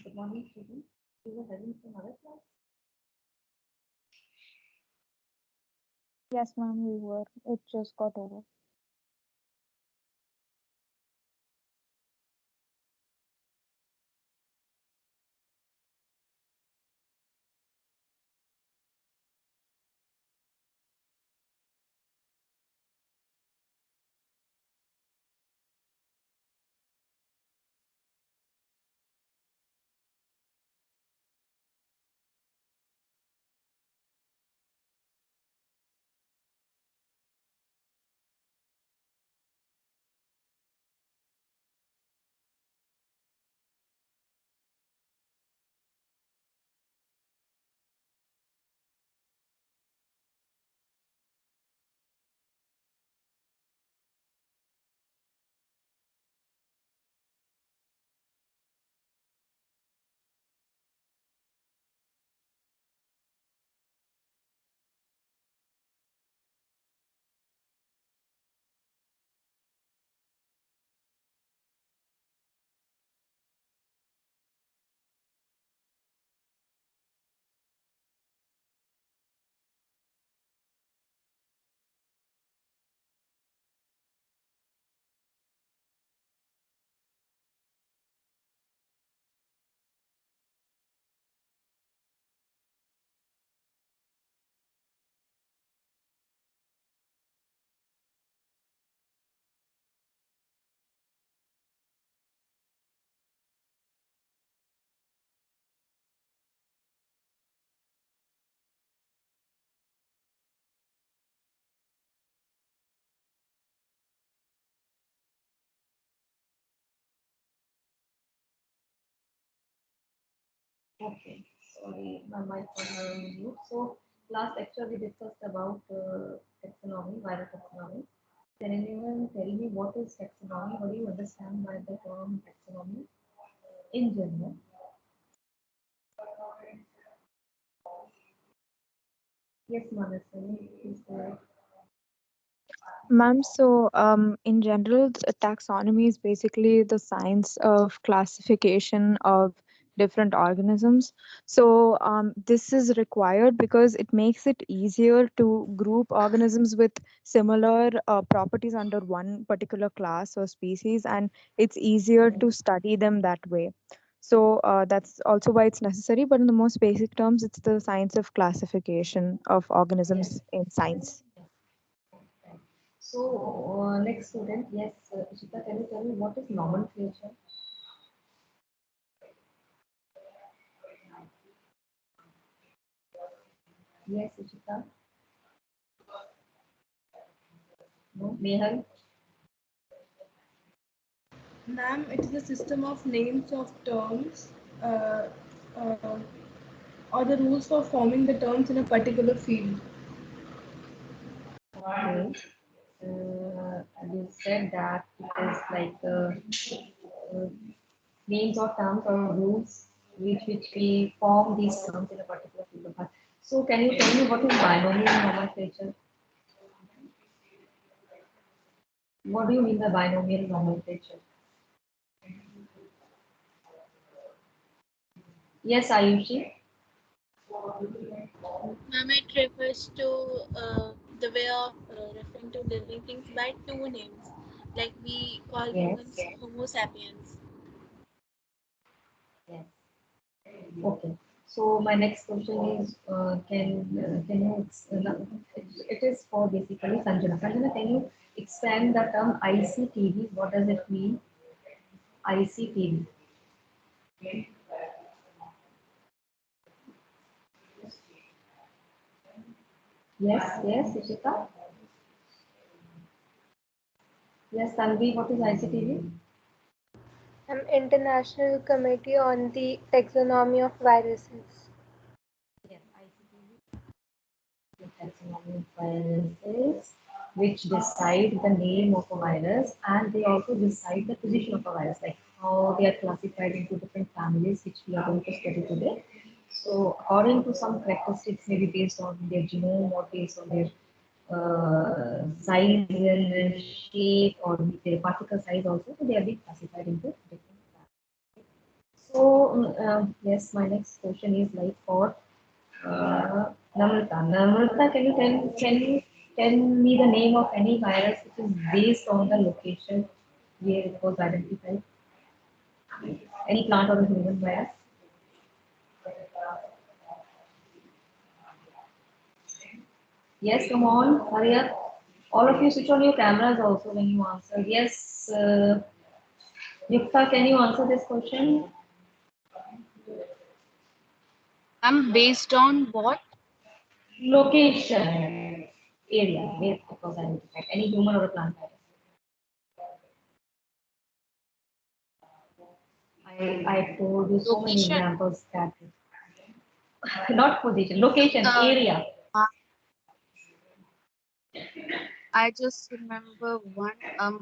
Good morning, students. We were having some other class. Yes, ma'am, we were. It just got over. Okay, sorry, my mic was on mute. So, last lecture we discussed about taxonomy, viral taxonomy. Can anyone tell me what is taxonomy? What do you understand by the term taxonomy in general? Yes, Manasani, is there? Ma'am, in general, taxonomy is basically the science of classification of different organisms. This is required because it makes it easier to group organisms with similar properties under one particular class or species, and it's easier to study them that way. That's also why it's necessary, but in the most basic terms, it's the science of classification of Yes. organisms in science. Right. So, next student, yes, Ishita, can you tell me what is nomenclature? Yes, Ishita. No, Nehal. Ma'am, it is a system of names of terms uh, uh, or the rules for forming the terms in a particular field. Okay. You said that it is like uh, names of terms or rules which we form these terms in a particular field of art. So can you tell me what is binomial nomenclature? What do you mean by binomial nomenclature? Yes, Ayushi. Ma'am, it refers to the way of referring to living things by two names. Like we call Yes. humans Homo sapiens. Yes. Okay. So my next question is, can you it is for basically Sanjana. Sanjana, can you expand the term ICTV? What does it mean? ICTV. Yes, yes, Ishita. Yes, Tanvi, what is ICTV? An International Committee on the Taxonomy of Viruses. Yes, ICTV taxonomy of viruses, which decide the name of a virus and they also decide the position of a virus, like how they are classified into different families, which we are going to study today. So, according to some characteristics, maybe based on their genome or based on their size and shape or their particle size also, so they are being classified into different families. So Yes, my next question is like for Namrata. Namrata, can you tell me the name of any virus which is based on the location where it was identified? Any plant or a human virus? Yes, come on, hurry up. All of you switch on your cameras also when you answer. Yes, Yukta, can you answer this question? Ma'am, based on what? Location, area where it was identified. Any human or a plant virus. I told you so many Location. examples that not position, location, Uh, area. Ma- I just remember one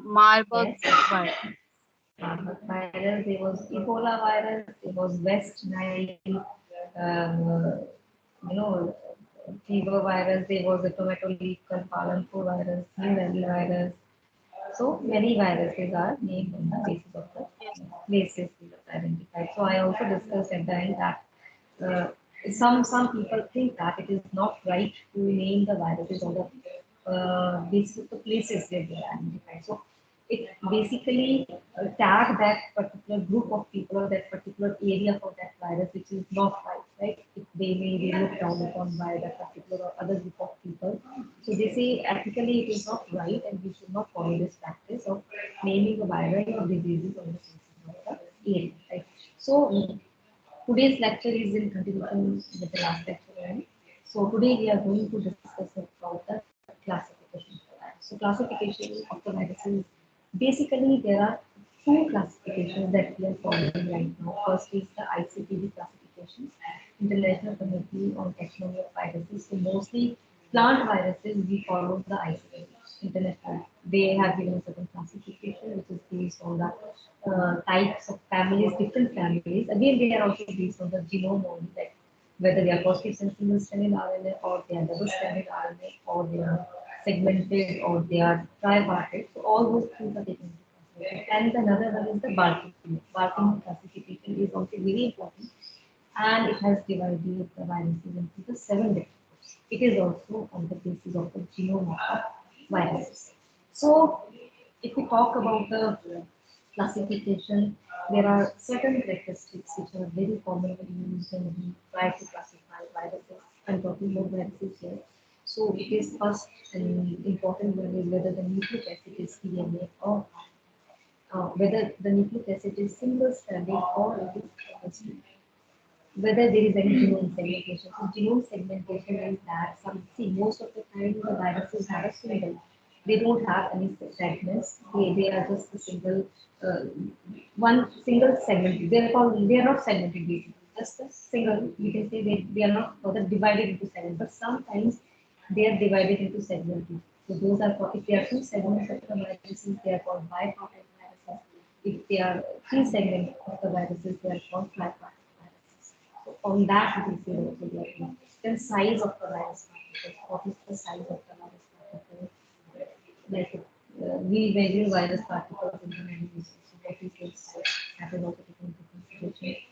Marburg Yes. virus. Virus, there was Ebola virus, there was West Nile, you know, fever virus, there was a tomato leaf called Palanpur virus, New Delhi virus. So many viruses are named on the basis of the Yes. places we have identified. So I also discussed at the end that uh, some people think that it is not right to name the viruses on the basis of the places where they are identified. So it basically tag that particular group of people or that particular area for that virus, which is not right, right? If they may be looked down upon by that particular or other group of people. So they say ethically it is not right and we should not follow this practice of naming the virus or diseases on the basis of the area, right? So today's lecture is in continuation with the last lecture. Right? So today we are going to discuss about the classification of the virus. So classification of the viruses, basically there are two classifications that we are following right now. First is the ICTV classification, International Committee on Taxonomy of Viruses. So mostly plant viruses we follow the ICTV international. They have given a certain classification which is based on the types of families, different families. Again, they are also based on the genome only, like whether they are positive single stranded RNA or they are double stranded RNA or they are segmented or they are tripartite. So all those things are taken into consideration. And another one is the Baltimore. Baltimore classification is also very important and it has divided the viruses into the seven different groups. It is also on the basis of the genome of viruses. So, if we talk about the classification, there are certain characteristics which are very commonly used when we try to classify viruses. I'm talking about viruses here. So, it is first and important one is whether the nucleic acid is DNA or whether the nucleic acid is single stranded or it is double stranded whether there is any genome segmentation. So genome segmentation is that some see most of the time the viruses have a single. They don't have any segments. They are just a single one single segment. They are not segmented basically. Just a single. You can say they are not further divided into segments. But sometimes they are divided into segments. So those are called if there are two segments of the viruses, they are called bipartite viruses. If they are three segments of the viruses, they are called tripartite viruses. So on that we can say also they are doing. Then size of the virus particles. What is the size of the virus particle? Like we measure virus particles in the nanometers. So what is its size? That is also taken into consideration.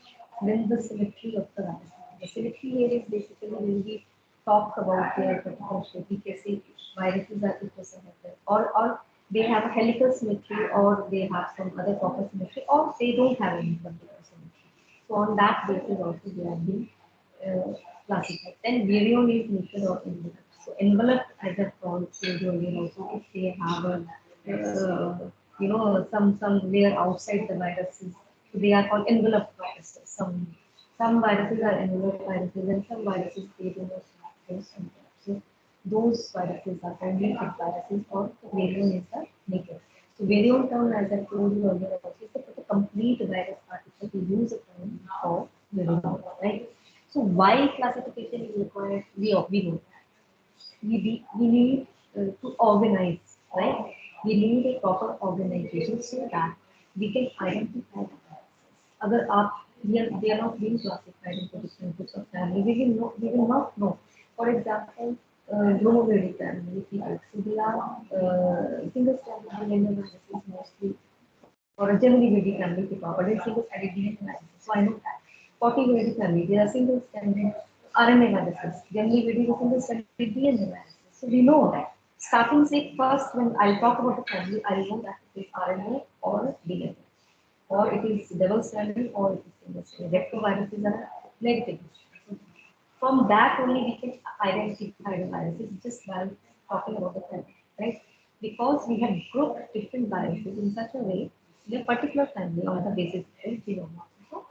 Then the symmetry of the virus. The symmetry here is basically when we talk about their particular shape, we can say viruses are ecosymmetric or they have a helical symmetry or they have some other proper symmetry or they don't have any particular symmetry. So on that basis also they are being classified. Then virion is naked or enveloped. So enveloped as a told you earlier also if they have a some layer outside the viruses. So they are called enveloped viruses. Some viruses are enveloped viruses and some viruses they do not have those envelopes. So those viruses are called naked viruses or virion is the naked. So virion term as I told you earlier also is the complete virus particle. We use a term for virion, right? So why classification is required? We know we need to organize, right? We need a proper organization so that we can identify the viruses. अगर आप they are not being classified into different groups of family, we will not know. For example, glomerular family, if we take, so they are single stranded DNA viruses mostly or a generally very family to talk, but it's single stranded DNA viruses. I know that. 40 very family, they are single stranded RNA viruses. Generally, very single stranded DNA viruses. So we know that. Starting say first, when I talk about the family, I know that it is RNA or DNA, or it is double stranded, or it is single stranded. Retroviruses are negative. From that only we can identify the viruses just by talking about the family, right? Because we have grouped different viruses in such a way in a particular family on the basis of genome. So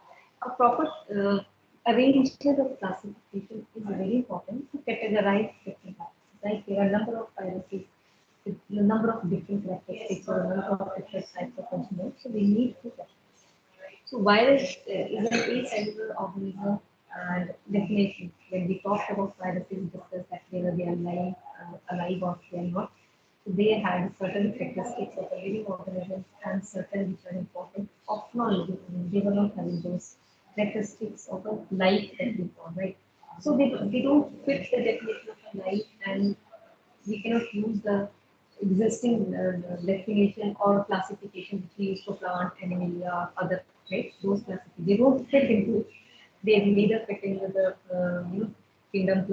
a proper arrangement of classification is very important to categorize different viruses. Right? There are a number of viruses with a number of different characteristics or a number of different types of genomes. So we need to so virus is an acellular organism, and definitely when we talk about viruses, we discuss that whether they are alive or they are not. So they have certain characteristics of a living organism and certain which are important of non-living organisms. They were not having those characteristics of a life that we call, right? So they don't fit the definition of a life, and we cannot use the existing definition or classification which we use for plant, animalia, other, right? Those classifications, they don't fit into, they neither fit into the kingdom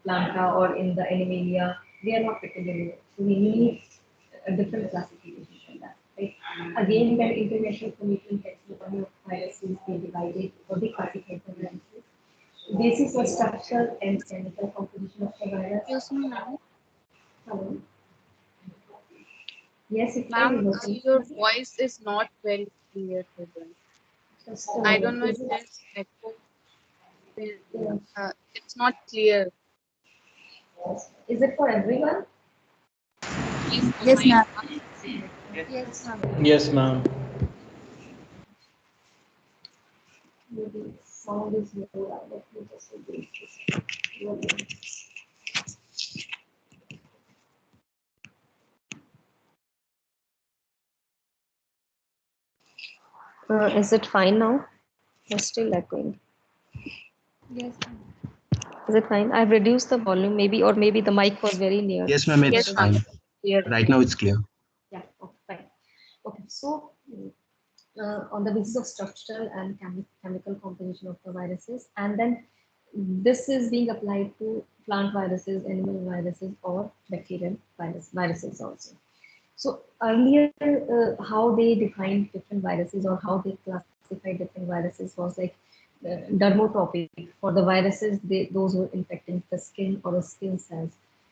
planta or in the animalia. They are not fitting in it. So we need a different classification than that, right? Again, when international commission taxonomy of viruses, they divided or they classified the viruses. Basis of structural and chemical composition of the virus. Excuse me, ma'am. Hello. Yes, it Ma'am, is working. your voice is not very clear today. Just I don't know if is it? there's echo. Yeah. It's not clear. Is it for everyone? Please Yes, remind ma'am. us. Yes, ma'am. Yes, ma'am. Maybe sound is low. Let me just reduce this. Is it fine now? It's still echoing. Yes, ma'am. Is it fine? I've reduced the volume, maybe, or maybe the mic was very near. Yes, ma'am, Yes, it's ma'am. fine. Clear. Right now it's clear. Yeah, okay, fine. Okay, so on the basis of structural and chemical composition of the viruses, and then this is being applied to plant viruses, animal viruses, or bacterial viruses also. So earlier, how they defined different viruses or how they classified different viruses was like dermotrophic for the viruses, those were infecting the skin or the skin cells.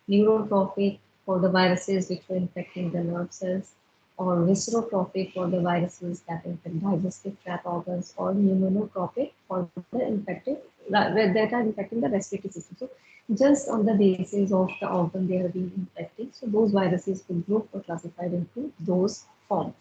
Neurotrophic for the viruses which were infecting the nerve cells, or viscerotrophic for the viruses that infect digestive tract organs, or pneumotrophic for the that are infecting the respiratory system. So just on the basis of the organ they are being infected, so those viruses will group or classified into those forms.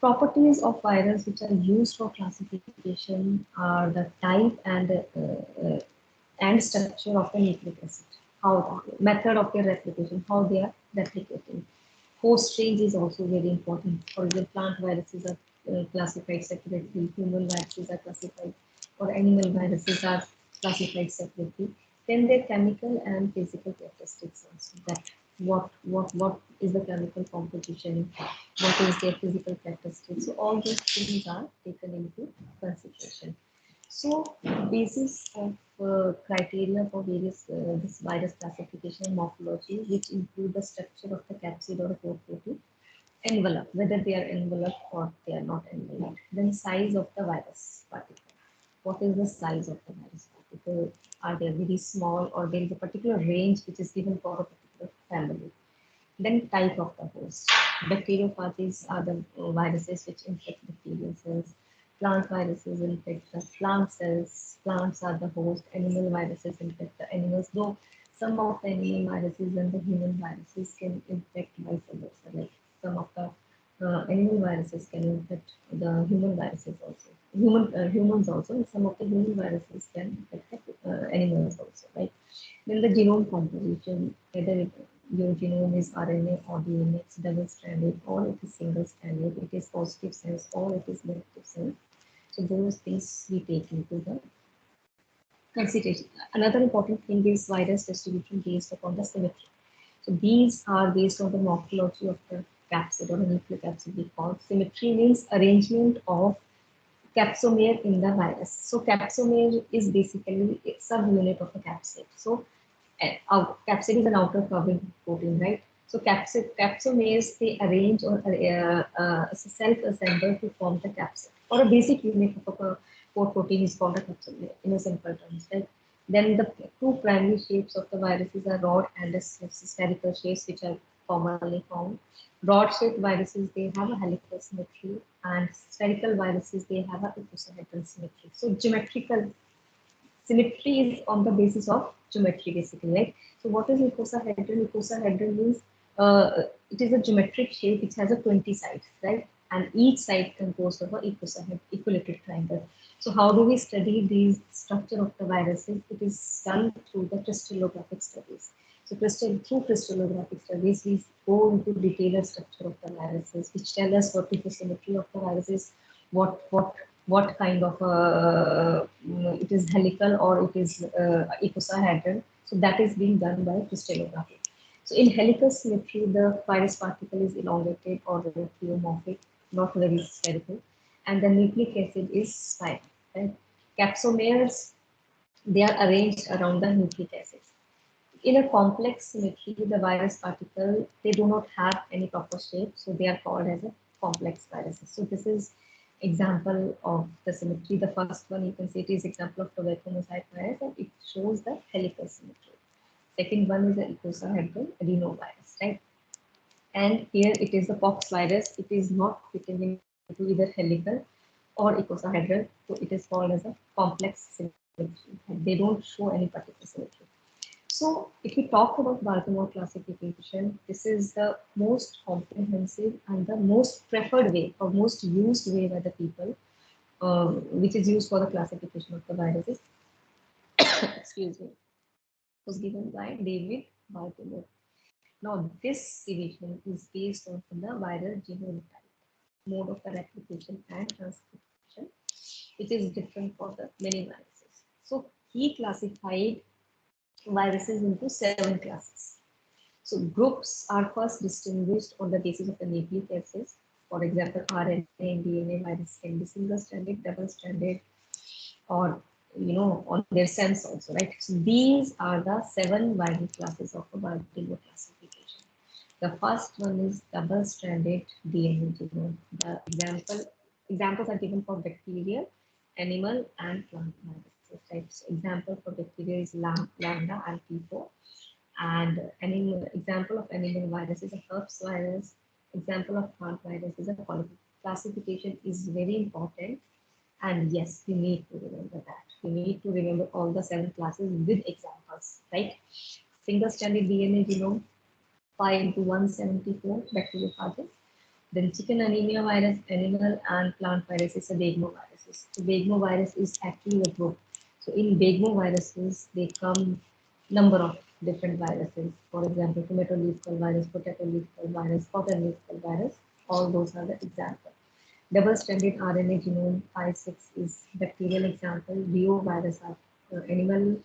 Properties of virus which are used for classification are the type and structure of the nucleic acid, how the method of their replication, how they are replicating. Host range is also very important. For example, plant viruses are classified separately, human viruses are classified, or animal viruses are classified separately. Then their chemical and physical characteristics also. That what is the chemical composition, what is their physical characteristics. So all those things are taken into consideration. So, basis of criteria for various this virus classification and morphology, which include the structure of the capsid or the core protein, envelope, whether they are enveloped or they are not enveloped. Then size of the virus particle. What is the size of the virus particle? Are they very small, or there is a particular range which is given for a particular family? Then type of the host. Bacteriophages are the viruses which infect bacterial cells. Plant viruses infect the plant cells. Plants are the host. Animal viruses infect the animals, though some of the animal viruses and the human viruses can infect vice versa. Like some of the animal viruses can infect the human viruses also. Humans also, and some of the human viruses can infect animals also, right? Then the genome composition, whether your genome is RNA or DNA, it's double stranded, or it is single stranded, it is positive sense, or it is negative sense. So those things we take into the consideration. Another important thing is virus distribution based upon the symmetry. So these are based on the morphology of the capsid or the nucleic acid we call. Symmetry means arrangement of capsomere in the virus. So capsomere is basically a subunit of a capsid. So capsid is an outer covering protein, right? So capsomeres, they arrange or self-assemble to form the capsid. Or a basic unit of a core protein is called a capsomere in a simple terms, right? Then the two primary shapes of the viruses are rod and a spherical shapes, which are commonly found. Rod-shaped viruses, they have a helical symmetry, and spherical viruses, they have a icosahedral symmetry. So geometrical symmetry is on the basis of geometry, basically, right? So what is icosahedral? Icosahedral means it is a geometric shape which has a 20 sides, right? And each side composed of a equilateral triangle. So how do we study these structure of the viruses? It is done through the crystallographic studies. So through crystallographic studies, we go into detailed structure of the viruses, which tell us what is the symmetry of the viruses, what kind of it is helical or it is icosahedral. So that is being done by crystallography. So in helical symmetry, the virus particle is elongated or pleomorphic, not very spherical, and the nucleic acid is spiral. Right? Capsomeres, they are arranged around the nucleic acids. In a complex symmetry, the virus particle, they do not have any proper shape, so they are called as a complex viruses. So this is example of the symmetry. The first one, you can see it is example of tobacco mosaic virus, and it shows the helical symmetry. Second one is the icosahedral adenovirus, right? And here it is the pox virus. It is not fitting into either helical or icosahedral, so it is called as a complex symmetry. They don't show any particular symmetry. So if we talk about Baltimore classification, this is the most comprehensive and the most preferred way or most used way by the people, which is used for the classification of the viruses. Excuse me. Was given by David Baltimore. Now this division is based on the viral genome type, mode of the replication and transcription, which is different for the many viruses. So he classified viruses into 7 classes. So groups are first distinguished on the basis of the nucleic acids. For example, RNA and DNA virus can be single-stranded, double-stranded, or on their sense also, right? So these are the 7 viral classes of a Baltimore classification. The first one is double-stranded DNA genome. The examples are given for bacterial, animal, and plant viruses. Right? So example for bacteria is lambda and P4, and animal example of animal virus is a herpes virus. Example of plant virus is a polyp. Classification is very important, and yes, we need to remember that. We need to remember all the 7 classes with examples, right? Single-stranded DNA genome, 5 into 174 bacteriophages. Then chicken anemia virus, animal and plant viruses are Bagmo-viruses. So Bagmo-virus is actually a group. So in Bagmo-viruses, they come number of different viruses. For example, tomato leaf curl virus, potato leaf curl virus, cotton leaf curl virus. All those are the examples. Double-stranded RNA genome 5-6 is bacterial example. Rio virus are animal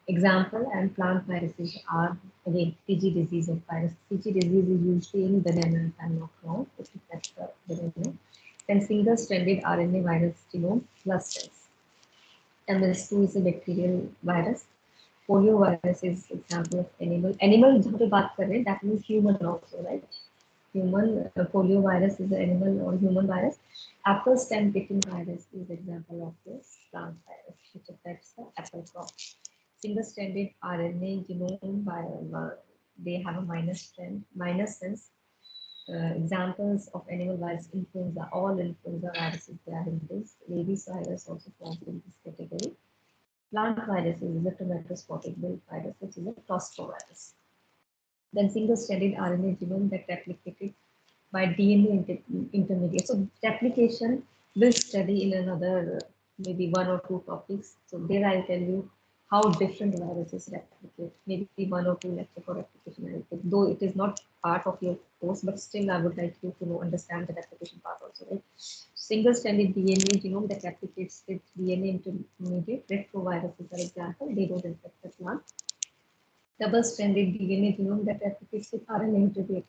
example, and plant viruses are again Fiji disease of virus. Fiji disease is usually in banana, if I'm not wrong, if that's the banana. Then single-stranded RNA virus genome plus cells. MS2 is a bacterial virus. Polio virus is example of animal. Animal जहाँ पे बात कर रहे हैं, that means human also, right? Human polio virus is an animal or human virus. Apple stem picking virus is example of this plant virus, which affects the apple crop. Single-stranded RNA genome they have a minus strand, minus sense. Examples of animal virus, influenza, all influenza viruses they are in this. Rabies virus also falls in this category. Plant viruses is a tomato spotted wilt virus, which is a tostrovirus. Then single-stranded RNA genome that replicated by DNA intermediate. So replication we'll study in another maybe 1 or 2 topics. So there I'll tell you how different viruses replicate. Maybe 1 or 2 lecture for replication I'll take. Though it is not part of your course, but still I would like you to know understand the replication part also, right? Single-stranded DNA genome that replicates with DNA intermediate. Retroviruses are example. They don't infect the plant. Double-stranded DNA genome that replicates with RNA intermediate.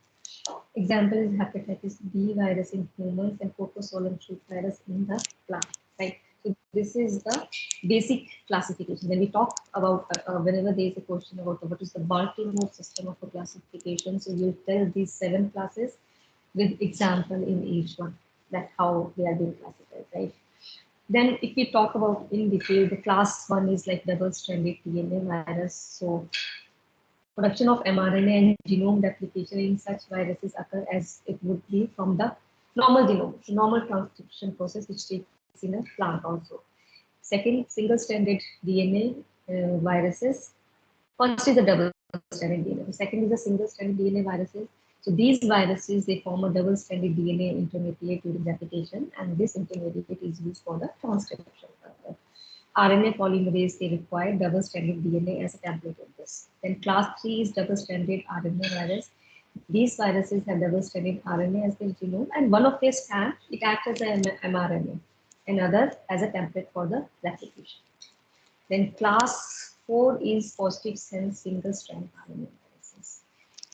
Example is hepatitis B virus in humans and protozoal shoot virus in the plant. right? So this is the basic classification. When we talk about whenever there is a question about what is the Baltimore system of a classification, so you tell these 7 classes with example in each one, that how they are being classified, right? Then if we talk about in detail, the class 1 is like double-stranded DNA virus. So production of mRNA and genome replication in such viruses occur as it would be from the normal genome, normal transcription process which takes in a plant also. Second, single-stranded DNA viruses. First is a double-stranded DNA. The second is a single-stranded DNA viruses. So these viruses, they form a double-stranded DNA intermediate during replication, and this intermediate is used for the transcription. RNA polymerase, they require double-stranded DNA as a template of this. Then class 3 is double-stranded RNA virus. These viruses have double-stranded RNA as their genome, and one of their strands, it acts as an mRNA, another as a template for the replication. Then class 4 is positive sense single-strand RNA viruses.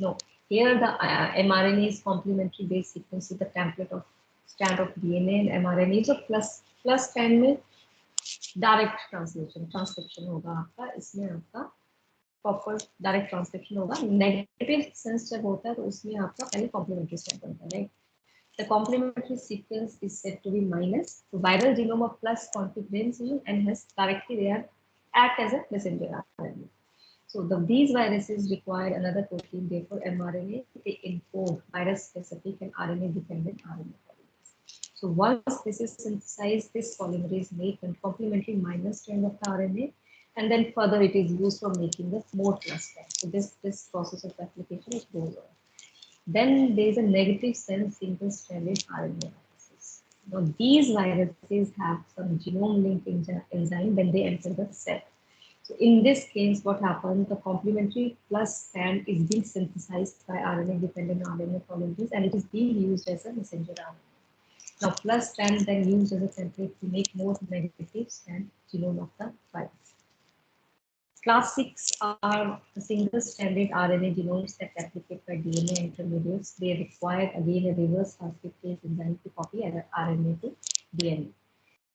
No, here the mRNA is complementary base sequence with the template of strand of DNA and mRNA. So plus strand में direct transcription होगा आपका, इसमें आपका proper direct transcription होगा. Negative sense जब होता है तो उसमें आपका पहले कॉम्प्लीमेंट्री स्टेप बनता है, right? The complementary sequence is said to be minus. So viral genome of plus contains and has directly there act as a messenger RNA. So these viruses require another protein, therefore mRNA, they encode virus specific and RNA dependent RNA. So once this is synthesized, this polymerase make a complementary minus strand of the RNA, and then further it is used for making the more plus strand. So this process of replication is goes on. Then there is a negative sense single-stranded RNA viruses. Now these viruses have some genome-linked enzyme when they enter the cell. So in this case, what happens? The complementary plus strand is being synthesized by RNA-dependent RNA polymerase, and it is being used as a messenger RNA. Now, plus strand then used as a template to make more negative strand genome of the virus. Class 6 are the single-stranded RNA genomes that replicate by DNA intermediates. They require again a reverse transcriptase enzyme to copy RNA to DNA.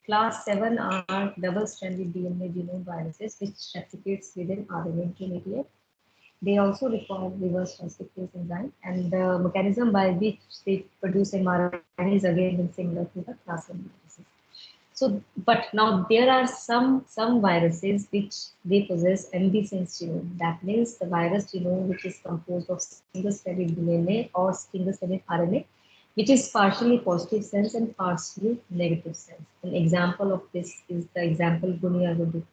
Class 7 are double-stranded DNA genome viruses which replicates within RNA intermediate. They also require reverse transcriptase enzyme, and the mechanism by which they produce mRNA is again similar to the class 1 viruses. So, but now there are some viruses which they possess ambisense genome. That means the virus genome which is composed of single-stranded DNA or single-stranded RNA, which is partially positive sense and partially negative sense. An example of this is the example Gunia,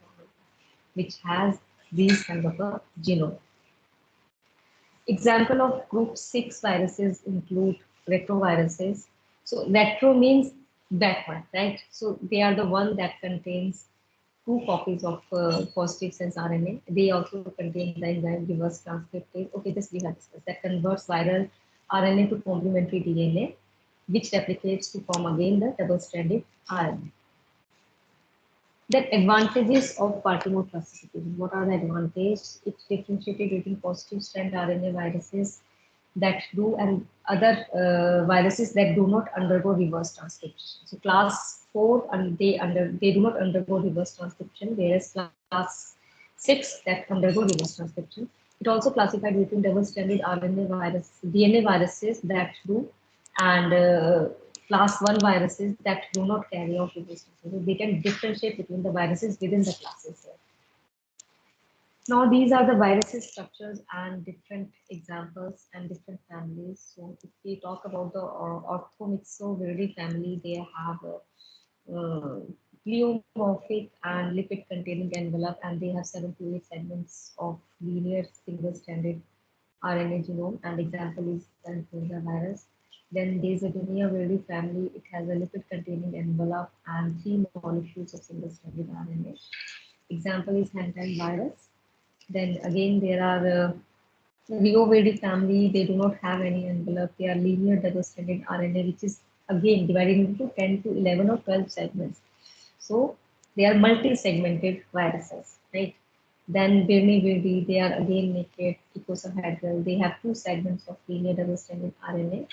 which has these kind of a genome. Example of group 6 viruses include retroviruses. So retro means backward, right? So they are the one that contains 2 copies of positive sense RNA. They also contain the enzyme reverse transcriptase. Okay, this we have discussed. That converts viral RNA to complementary DNA, which replicates to form again the double-stranded RNA. The advantages of Baltimore classification. What are the advantages? It's differentiated between positive strand RNA viruses that do and other viruses that do not undergo reverse transcription. So class 4 and they do not undergo reverse transcription, whereas class 6 that undergo reverse transcription. It also classified between double-stranded RNA virus, DNA viruses that do, and class 1 viruses that do not carry out reverse transcription. So they can differentiate between the viruses within the classes here. Now these are the viruses structures and different examples and different families. So if we talk about the orthomyxoviridae family, they have a pleomorphic and lipid containing envelope, and they have 7 to 8 segments of linear single-stranded RNA genome, and example is the influenza virus. Then there is a Gunia family. It has a lipid containing envelope and 3 molecules of single-stranded RNA. Example is hand-time virus. Then again there are Retroviruses family. They do not have any envelope. They are linear double-stranded RNA, which is again divided into 10 to 11 or 12 segments. So they are multi-segmented viruses, right? Then Birni, they are again naked, icosahedral. They have 2 segments of linear double-stranded RNA.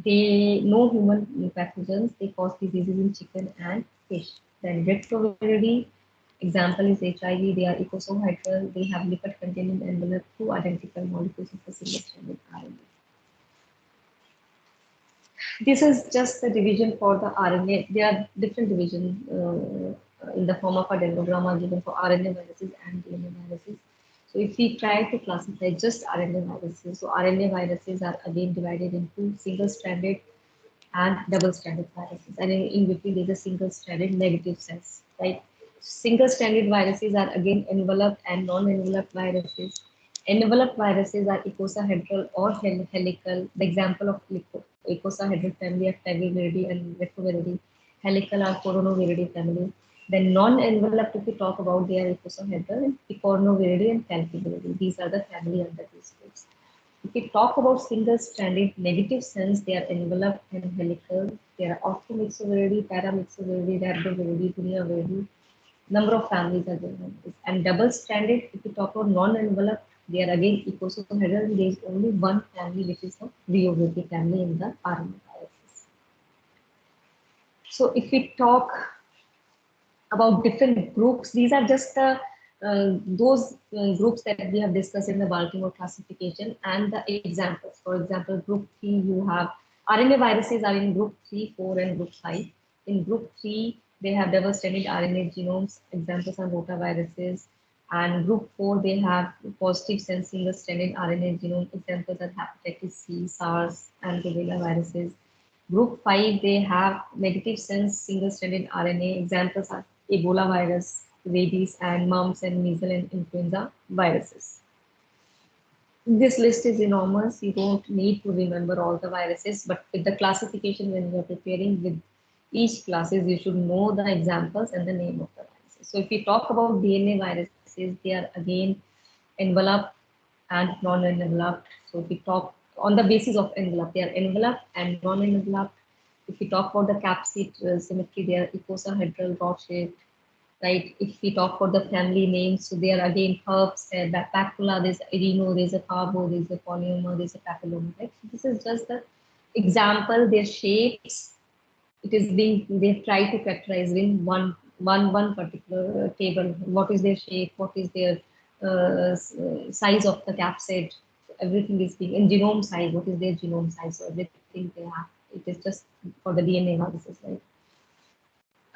They no human pathogens. They cause diseases in chicken and fish. Then retrovirally, example is HIV. They are icosahedral. They have lipid-containing envelope, two identical molecules of a single-stranded RNA. This is just the division for the RNA. There are different divisions in the form of a dendrogram are given for RNA viruses and DNA viruses. So if we try to classify just RNA viruses, so RNA viruses are again divided into single-stranded and double-stranded viruses. And in between, there's a single-stranded negative sense, right? Single-stranded viruses are again enveloped and non-enveloped viruses. Enveloped viruses are icosahedral or helical. The example of icosahedral family are Flaviviridae and Retroviruses. Helical are Coronaviridae family. Then non-enveloped, if we talk about, they are icosahedral and Picornaviridae and Falciviridae. These are the family under these groups. If we talk about single-stranded negative sense, they are enveloped and helical. There are orthomixoviridae, paramixoviridae, rhabdoviridae, dunyaviridae. Number of families are there. And double-stranded, if we talk about non-enveloped, they are again icosahedral. There is only one family, which is the Reoviridae family in the RNA viruses. So if we talk about different groups, these are just the those groups that we have discussed in the Baltimore classification and the examples. For example, group 3, you have RNA viruses are in group 3, 4, and group 5. In group 3, they have double-stranded RNA genomes. Examples are rotaviruses. And group 4, they have positive sense single-stranded RNA genome. Examples are hepatitis C, SARS, and rubella viruses. Group 5, they have negative sense single-stranded RNA. Examples are Ebola virus, rabies, and mumps and measles and influenza viruses. This list is enormous. You don't need to remember all the viruses, but with the classification, when you are preparing with each classes, you should know the examples and the name of the viruses. So if we talk about DNA viruses, they are again enveloped and non-enveloped. So if we talk on the basis of envelope, they are enveloped and non-enveloped. If we talk about the capsid symmetry, they are icosahedral, rod-shaped, right? If we talk about the family names, so they are again herbs, Bacula, there's Irino, there's a Carbo, there's a Polyoma, there's a Papilloma, right? So this is just the example, their shapes. It is being, they try to characterize in one particular table. What is their shape? What is their size of the capsid? So everything is being in genome size. What is their genome size? So everything they have. It is just for the DNA analysis, right?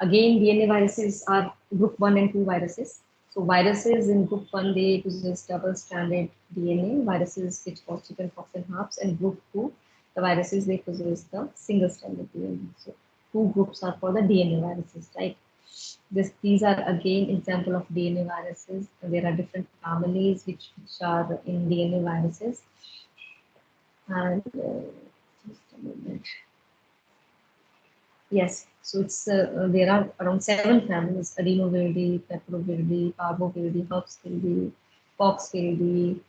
Again, DNA viruses are group 1 and 2 viruses. So viruses in group 1, they possess double-stranded DNA, viruses which cause chickenpox and herpes, and group 2, the viruses, they possess the single-stranded DNA. So two groups are for the DNA viruses, right? These are again example of DNA viruses. There are different families which are in DNA viruses. And just a moment. Yes, so it's there are around 7 families: Adenoviridae, Pepperoviridae, Parvoviridae, Herpesviridae, Poxviridae,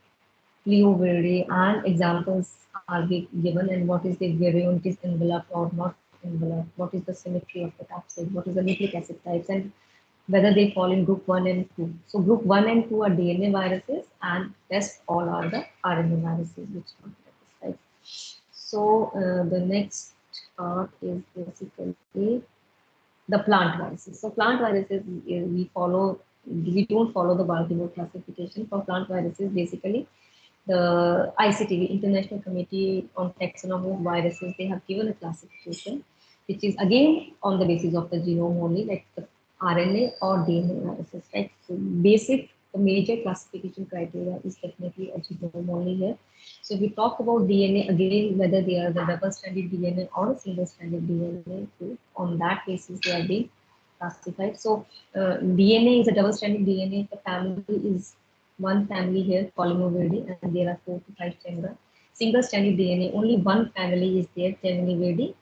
Pleoviridae, and examples are given, and what is the variant is enveloped or not enveloped, what is the symmetry of the capsid, what is the nucleic acid types, and whether they fall in group 1 and 2. So group 1 and 2 are DNA viruses, and rest all are the RNA viruses, which are right. So the next part is basically the plant viruses. So plant viruses, we don't follow the Baltimore classification. For plant viruses, basically the ICTV, International Committee on Taxonomy of Viruses, they have given a classification, which is again on the basis of the genome only, like the RNA or DNA viruses, right? So basic, the major classification criteria is definitely a genome only here. So if we talk about DNA, again, whether they are the double-stranded DNA or a single-stranded DNA, so on that basis they are being classified. So DNA is a double-stranded DNA. The family is one family here, Polymoviridae, and there are 4 to 5 genera. Single-stranded DNA, only one family is there, Geminiviridae,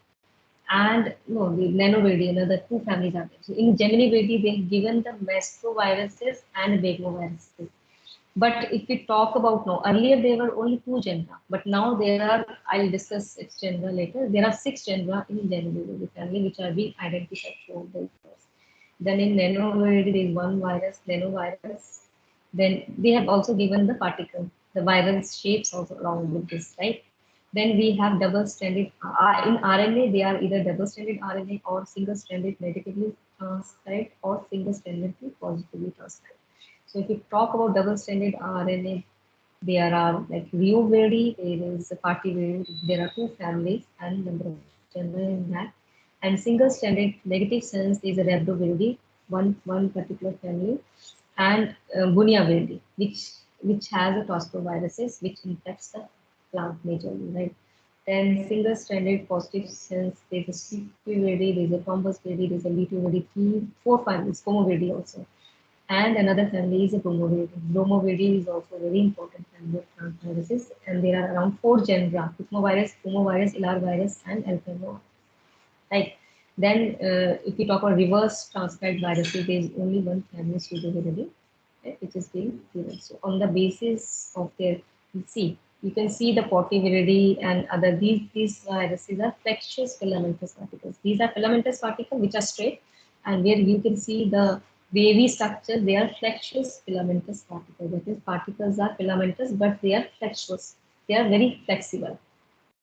and no, the Nanoviridae, another 2 families are there. So in Geminiviridae, they have given the mastroviruses and bagnoviruses. But if we talk about now, earlier there were only 2 genera, but now there are, I'll discuss its genera later, there are 6 genera in Geminiviridae family which are being identified throughout the years. Then in Nanoviridae, there is one virus, nanovirus. Then they have also given the particle, the viral shapes also along with this, right? Then we have double-stranded, in RNA, they are either double-stranded RNA or single-stranded negatively transcribed or single-strandedly positively transcribed. So if we talk about double-stranded RNA, there are like Rio-Verde, there is a Party-Verde, there are two families and number of genera in that. And single-stranded negative sense, there is a Rhabdo-Verde, one particular family, and Bunia-Verde, which has a tostoviruses which infects the plant majorly, right? Then single-stranded positive sense, there's a Stipi-Verde, there's a Tombus-Verde, there's a Lito-Verde, four families, Como-Verde also. And another family is a bromoviride. Bromoviride is also a very important family of plant viruses, and there are around four genera: Picmovirus, Fumovirus, Ilarvirus, and Alphavirus. Right. Then, if we talk about reverse transcribed viruses, there is only one family, Pseudoviride, right, which is being given. So, on the basis of their, you can see the Portiviridae and other, these viruses are flexuous filamentous particles. These are filamentous particles which are straight, and where you can see the wavy structure, they are flexuous filamentous particles. That is, particles are filamentous, but they are flexuous. They are very flexible,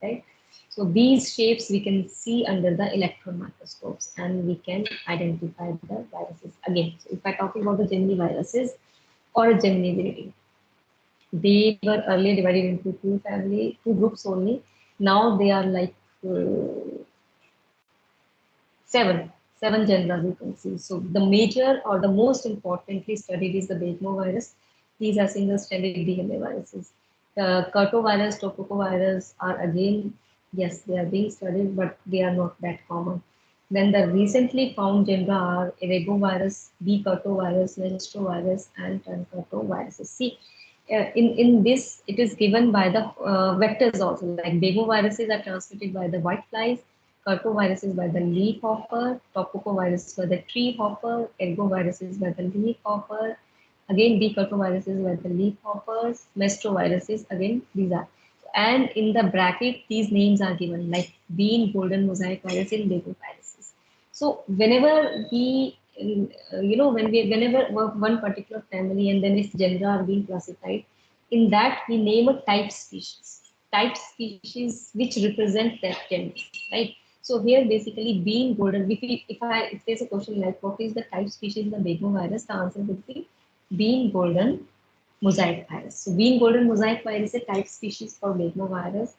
right? So these shapes we can see under the electron microscopes, and we can identify the viruses. Again, so if I'm talking about the Gemini viruses or Gemini viridae, they were earlier divided into two groups only. Now they are like seven genera you can see. So the major or the most importantly studied is the virus. These are single-stranded DNA viruses. The Curtovirus, Topocovirus are again, yes, they are being studied, but they are not that common. Then the recently found genera are Eregovirus, B. Curtovirus, Nestrovirus, and Turncurtoviruses. See, in this, it is given by the vectors also, like Begoviruses are transmitted by the white flies, Curcoviruses by the leaf hopper, Topocovirus by the tree hopper, Ergoviruses by the leaf hopper, again Decurcoviruses by the leaf hoppers, Mestroviruses, again these are. And in the bracket, these names are given like bean, golden mosaic virus, and Begoviruses. So whenever whenever one particular family and then its genera are being classified, in that we name a type species which represent that gender, right? So here basically being golden, if there's a question like what is the type species of the virus, the answer would be being golden mosaic virus. So bean golden mosaic virus is a type species for virus.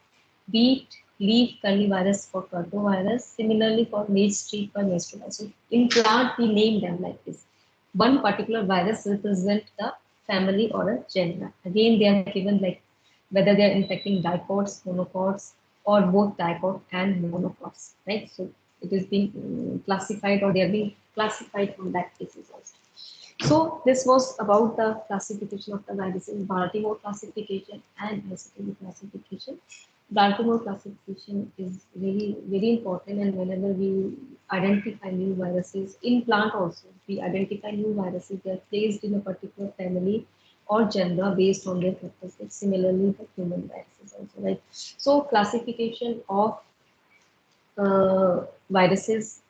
Beet leaf curly virus for virus. Similarly for maize streak for mastrovirus. So in plant we name them like this. One particular virus represents the family or a genera. Again they are given like whether they are infecting dicots, monocots, or both dicot and monocots, right? So it is being classified, or they are being classified from that basis also. So this was about the classification of the viruses, Baltimore classification and ICD classification. Baltimore classification is really very important, and whenever we identify new viruses in plant also, we identify new viruses, they are placed in a particular family or genre based on their characteristics. Similarly, the human viruses also, right? So classification of viruses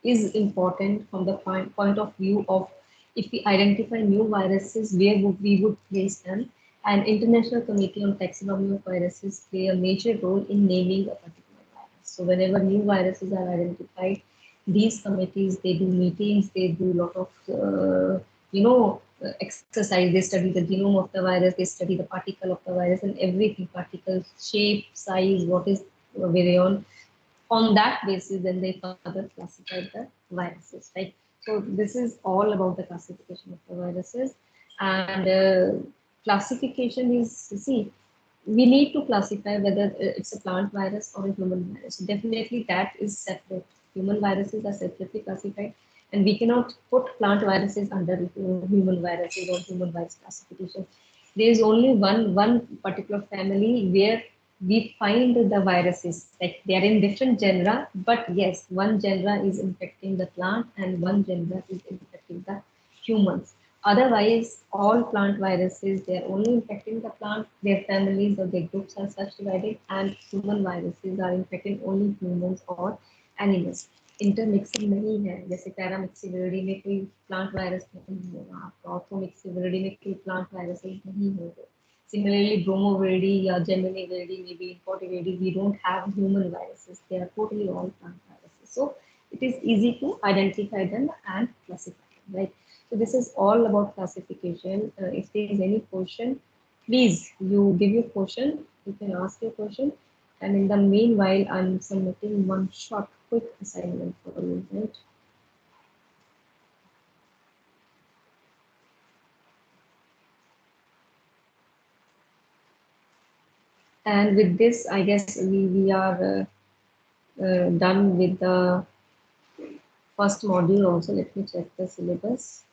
is important from the point of view of if we identify new viruses, where would we would place them? And International Committee on Taxonomy of Viruses play a major role in naming a particular virus. So whenever new viruses are identified, these committees, they do meetings, they do a lot of exercise. They study the genome of the virus, they study the particle of the virus and everything, particle shape, size, what is virion. On that basis, then they further classify the viruses, right? So this is all about the classification of the viruses. And classification is, see, we need to classify whether it's a plant virus or a human virus. So definitely that is separate. Human viruses are separately classified, and we cannot put plant viruses under human viruses or human virus classification. There is only one particular family where we find the viruses, like they are in different genera, but yes, one genera is infecting the plant and one genera is infecting the humans. Otherwise, all plant viruses, they are only infecting the plant, their families or their groups are such divided, and human viruses are infecting only humans or animals. Intermixing नहीं है, जैसे पैरामिक्सिविरिडी में कोई plant virus नहीं होगा, ऑर्थोमिक्सिविरिडी में कोई plant viruses नहीं होंगे. Similarly, bromoviridi or geminiviridi, maybe importiviridae, we don't have human viruses. They are totally all plant viruses. So it is easy to identify them and classify them, right? So this is all about classification. If there is any question, please you give your question, you can ask your question, and in the meanwhile, I'm submitting one short, quick assignment for you, right? And with this, I guess we are done with the first module also. Let me check the syllabus.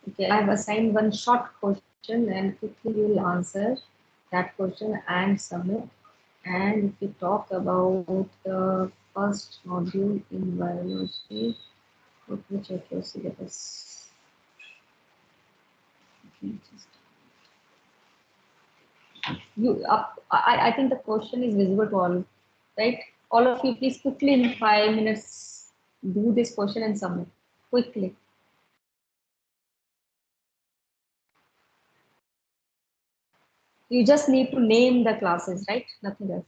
Okay, I've assigned one short question and quickly you will answer that question and submit. And if we talk about the first module in biology, let me check your syllabus. Okay, I think the question is visible to all, right? All of you, please quickly in 5 minutes do this question and submit quickly. You just need to name the classes, right? Nothing else.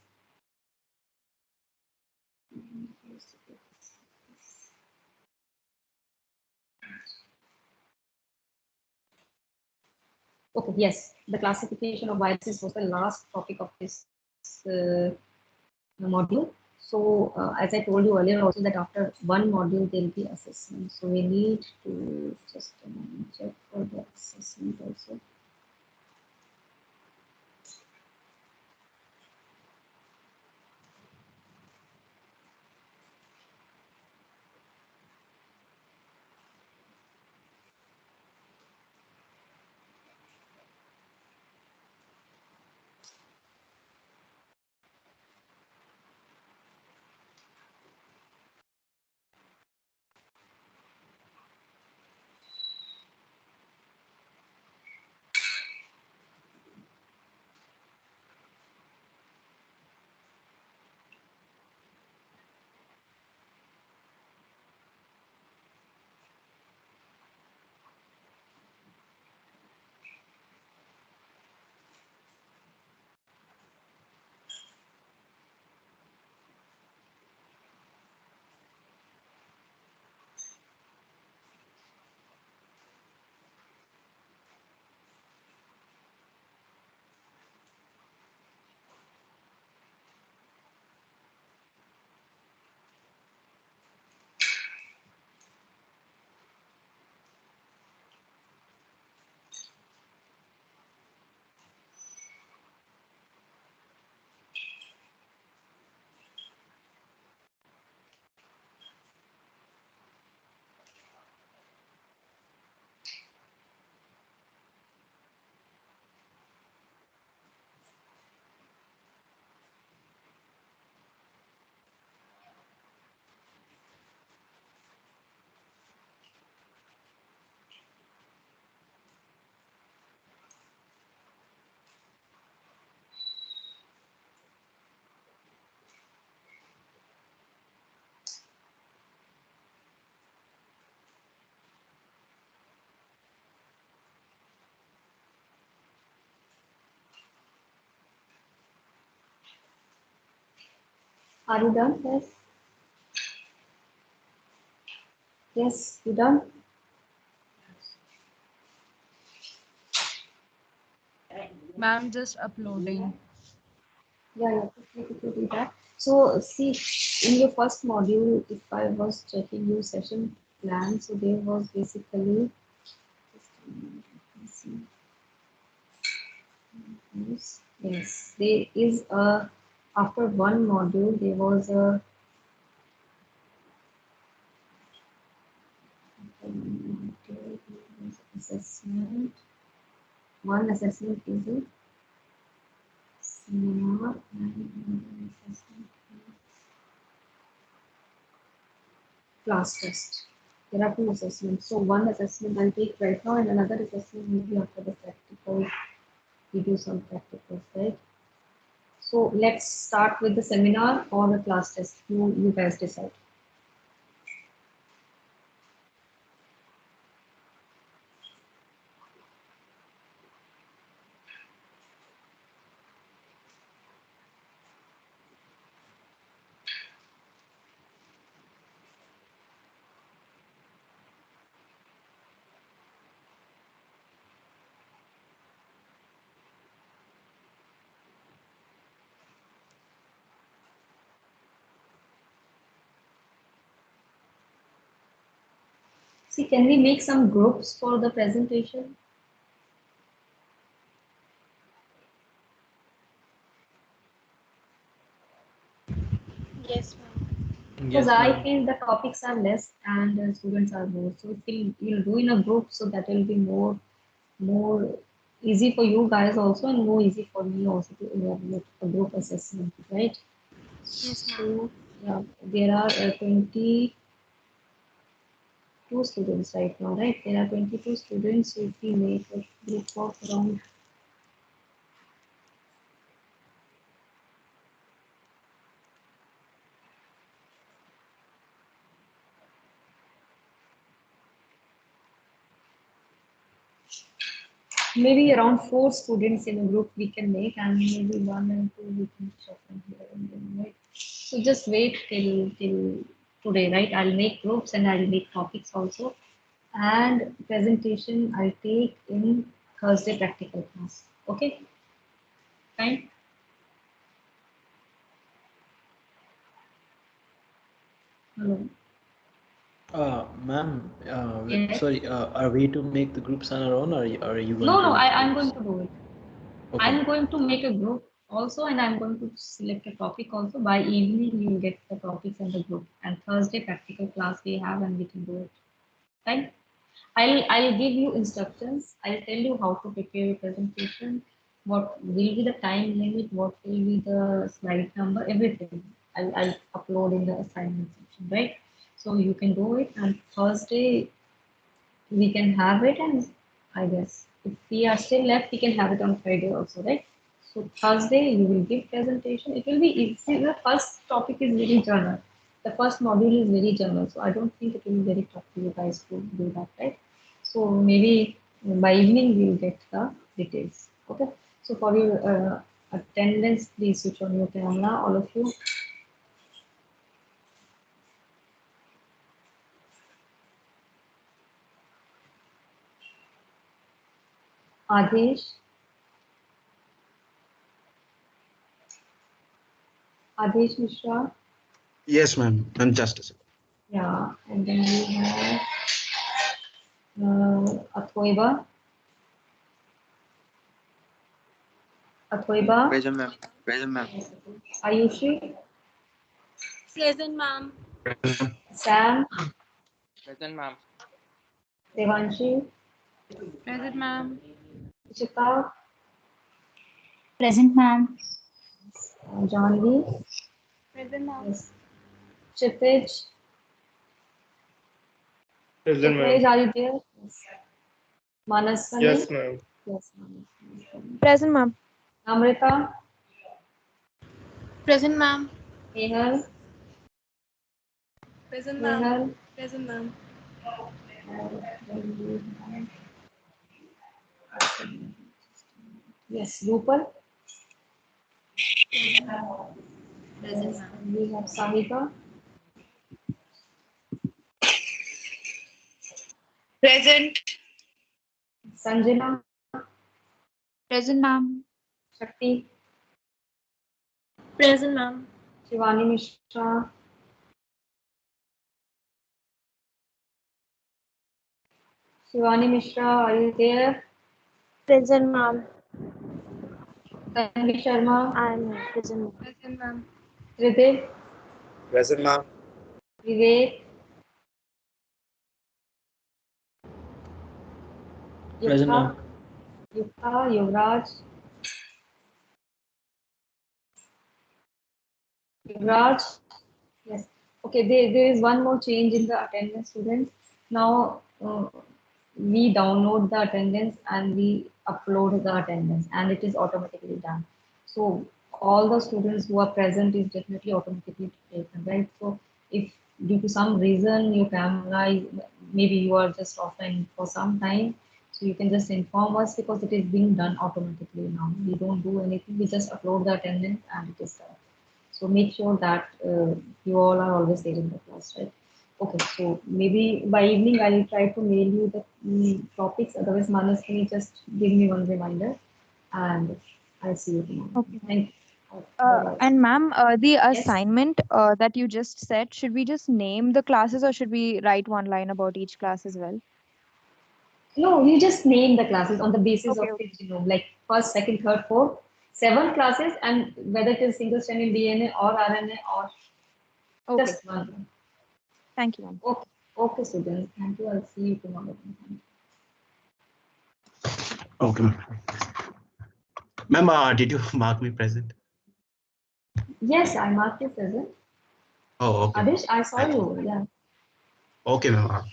Okay, yes, the classification of viruses was the last topic of this module. So, as I told you earlier, also that after one module there will be assessment. So we need to just check for the assessment also. Are you done? Yes. Yes, you done? Ma'am, just uploading. Yeah, quickly do that. So see, in your first module, if I was checking your session plan, so there was basically, just a minute, let me see. Yes, there is a, after one module, there was a assessment. One assessment is a seminar and another assessment is class test. There are two assessments. So one assessment I'll take right now, and another assessment maybe after the practical. We do some practicals, right? So let's start with the seminar or the class test. You guys decide. See, can we make some groups for the presentation? Yes, ma'am. Because I feel the topics are less and the students are more. So if we'll do in a group, so that will be more easy for you guys also and more easy for me also to evaluate a group assessment, right? Yes, ma'am. So yeah, there are 22 students right now, right? There are 22 students. So if we make a group of around maybe around 4 students in a group we can make, and maybe 1 and 2 we can check in here and then, right? So just wait till today, right? I'll make groups and I'll make topics also, and presentation I'll take in Thursday practical class. Okay, fine. Hello. Ma'am, Yes. sorry, are we to make the groups on our own, or are you going No, to no, do the I'm going groups? to do it. Okay, I'm ma'am. going to make a group also, and I'm going to select a topic also. By evening, you'll get the topics and the group. And Thursday practical class we have, and we can do it. Right? I'll give you instructions. I'll tell you how to prepare your presentation, what will be the time limit, what will be the slide number, everything. I'll upload in the assignment section, right? So you can do it, and Thursday we can have it, and I guess if we are still left, we can have it on Friday also, right? So Thursday you will give presentation. It will be easy. The first topic is very general. The first module is very general, so I don't think it will be very tough for you guys to do that, right? So maybe by evening we will get the details. Okay. So for your attendance, please switch on your camera, all of you. Adesh, Adesh Mishra, Yes, ma'am. And just a second. yeah, and then we have Athoiba, Athoiba, Present, ma'am. Present, ma'am. Ayushi, Present, ma'am. Sam, Present, ma'am. Devanshi, Present, ma'am. Ishita, Present, ma'am. Janvi, Present, ma'am. yes, Kshitij, Present, Kshitij, ma'am. are you there? Yes. Manaswani, Yes, ma'am. yes, Manaswani. Present, ma'am. Amrita, Present, ma'am. Nehal, Present, ma'am. Nehal, Present, ma'am. yes, Rupal, Present, yes, ma'am. and we have Sahika, Present. Sanjana, Present, ma'am. Shakti, Present, ma'am. Shivani Mishra, Shivani Mishra, are you there? Present, ma'am. Tanvi Sharma, I'm present. Present, ma'am. Tridib, Present, ma'am. Vivek, Present, Yukta, ma'am. Yukta, Yuvraj, Yuvraj, yes. Okay, there is one more change in the attendance, students. Now we download the attendance and we upload the attendance, and it is automatically done. So all the students who are present is definitely automatically taken, right? So if due to some reason your camera is, maybe you are just offline for some time, so you can just inform us because it is being done automatically now. We don't do anything, we just upload the attendance and it is done. So make sure that you all are always there in the class, right? Okay, so maybe by evening I'll try to mail you the topics. Otherwise, Manas, can you just give me one reminder, and I'll see you tomorrow. Okay. Thank you. Bye bye. And ma'am, the Yes. assignment that you just said, should we just name the classes or should we write one line about each class as well? No, you just name the classes on the basis Okay, of okay. its genome, like first, second, third, fourth, 7 classes, and whether it is single strand in DNA or RNA or Okay. just one. Thank you, ma'am. Okay, okay, students. Thank you. I'll see you tomorrow. Okay, ma'am. Ma'am, did you mark me present? Yes, I marked you present. Oh, okay. Adish, I saw Thank you. Yeah. Okay, ma'am.